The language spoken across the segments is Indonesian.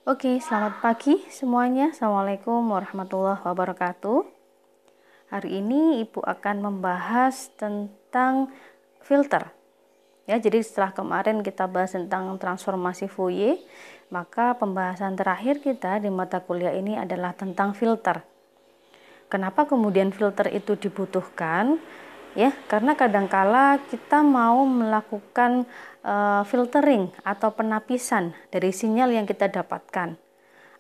Oke, selamat pagi semuanya. Assalamualaikum warahmatullahi wabarakatuh. Hari ini Ibu akan membahas tentang filter. Ya, jadi setelah kemarin kita bahas tentang transformasi Fourier, maka pembahasan terakhir kita di mata kuliah ini adalah tentang filter. Kenapa kemudian filter itu dibutuhkan? Ya, karena kadangkala kita mau melakukan filtering atau penapisan dari sinyal yang kita dapatkan.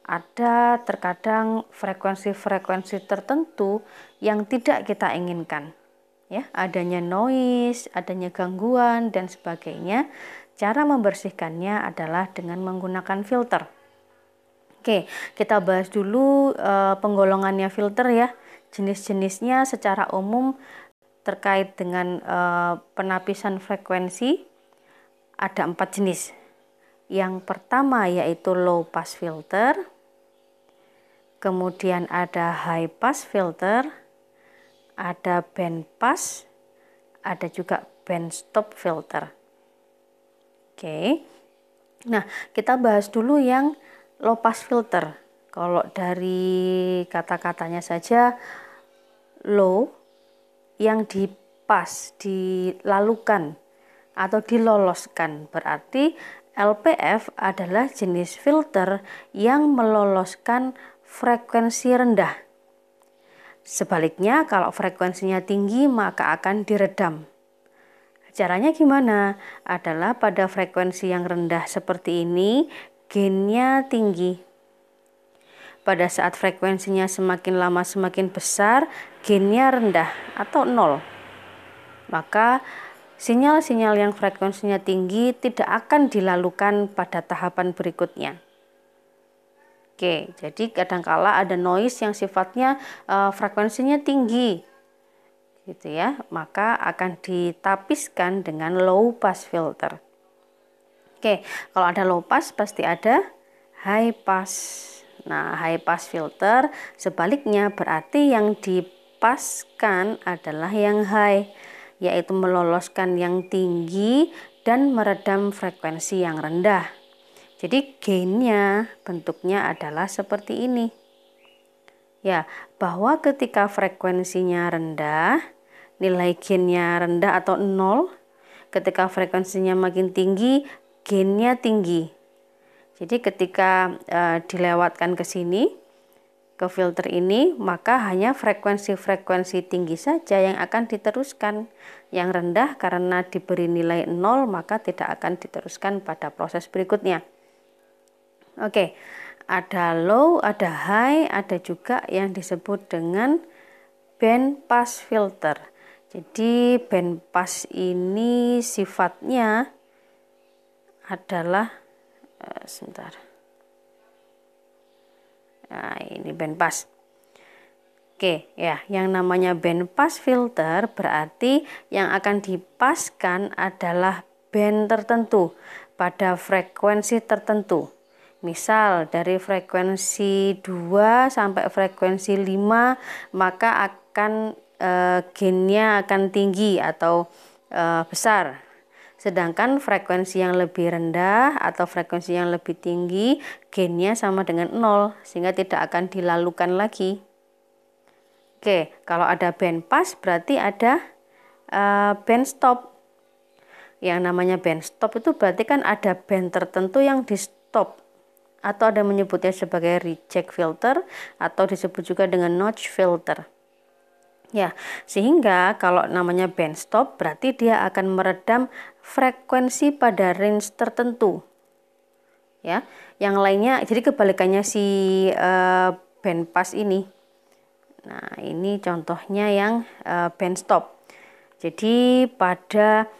Ada terkadang frekuensi-frekuensi tertentu yang tidak kita inginkan. Ya, adanya noise, adanya gangguan dan sebagainya. Cara membersihkannya adalah dengan menggunakan filter. Oke, kita bahas dulu penggolongannya filter ya. Jenis-jenisnya secara umum terkait dengan penapisan frekuensi ada 4 jenis. Yang pertama yaitu low pass filter, kemudian ada high pass filter, ada band pass, ada juga band stop filter. Oke. Nah, kita bahas dulu yang low pass filter. Kalau dari kata-katanya saja low yang dipas, dilalukan atau diloloskan, berarti LPF adalah jenis filter yang meloloskan frekuensi rendah. Sebaliknya, kalau frekuensinya tinggi maka akan diredam. Caranya gimana? Adalah pada frekuensi yang rendah seperti ini, gainnya tinggi. Pada saat frekuensinya semakin lama semakin besar, gainnya rendah atau nol. Maka sinyal-sinyal yang frekuensinya tinggi tidak akan dilalukan pada tahapan berikutnya. Oke, jadi kadangkala ada noise yang sifatnya frekuensinya tinggi, gitu ya, maka akan ditapiskan dengan low pass filter. Oke, kalau ada low pass pasti ada high pass. Nah, high pass filter sebaliknya berarti yang dipaskan adalah yang high, yaitu meloloskan yang tinggi dan meredam frekuensi yang rendah. Jadi gainnya bentuknya adalah seperti ini. Ya, bahwa ketika frekuensinya rendah, nilai gainnya rendah atau nol. Ketika frekuensinya makin tinggi, gainnya tinggi. Jadi ketika dilewatkan ke sini, ke filter ini, maka hanya frekuensi-frekuensi tinggi saja yang akan diteruskan. Yang rendah karena diberi nilai 0, maka tidak akan diteruskan pada proses berikutnya. Oke, ada low, ada high, ada juga yang disebut dengan band pass filter. Jadi band pass ini sifatnya adalah sebentar. Nah, ini band pass. Oke, ya, yang namanya band pass filter berarti yang akan dipaskan adalah band tertentu pada frekuensi tertentu. Misal dari frekuensi 2 sampai frekuensi 5, maka akan gainnya akan tinggi atau besar. Sedangkan frekuensi yang lebih rendah atau frekuensi yang lebih tinggi, gainnya sama dengan 0, sehingga tidak akan dilalukan lagi. Oke, kalau ada band pass berarti ada band stop. Yang namanya band stop itu berarti kan ada band tertentu yang di stop. Atau ada menyebutnya sebagai reject filter atau disebut juga dengan notch filter. Ya, sehingga kalau namanya band stop berarti dia akan meredam frekuensi pada range tertentu. Ya, yang lainnya jadi kebalikannya si band pass ini. Nah, ini contohnya yang band stop. Jadi pada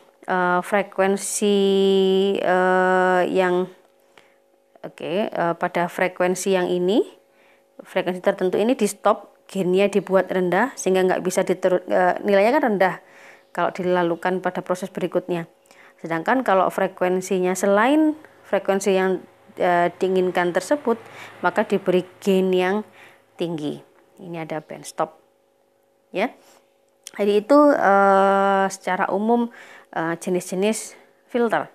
frekuensi pada frekuensi yang ini, frekuensi tertentu ini di stop, gainnya dibuat rendah sehingga nggak bisa nilainya kan rendah kalau dilalukan pada proses berikutnya. Sedangkan kalau frekuensinya selain frekuensi yang diinginkan tersebut, maka diberi gain yang tinggi. Ini ada band stop. Ya. Jadi itu secara umum jenis-jenis filter.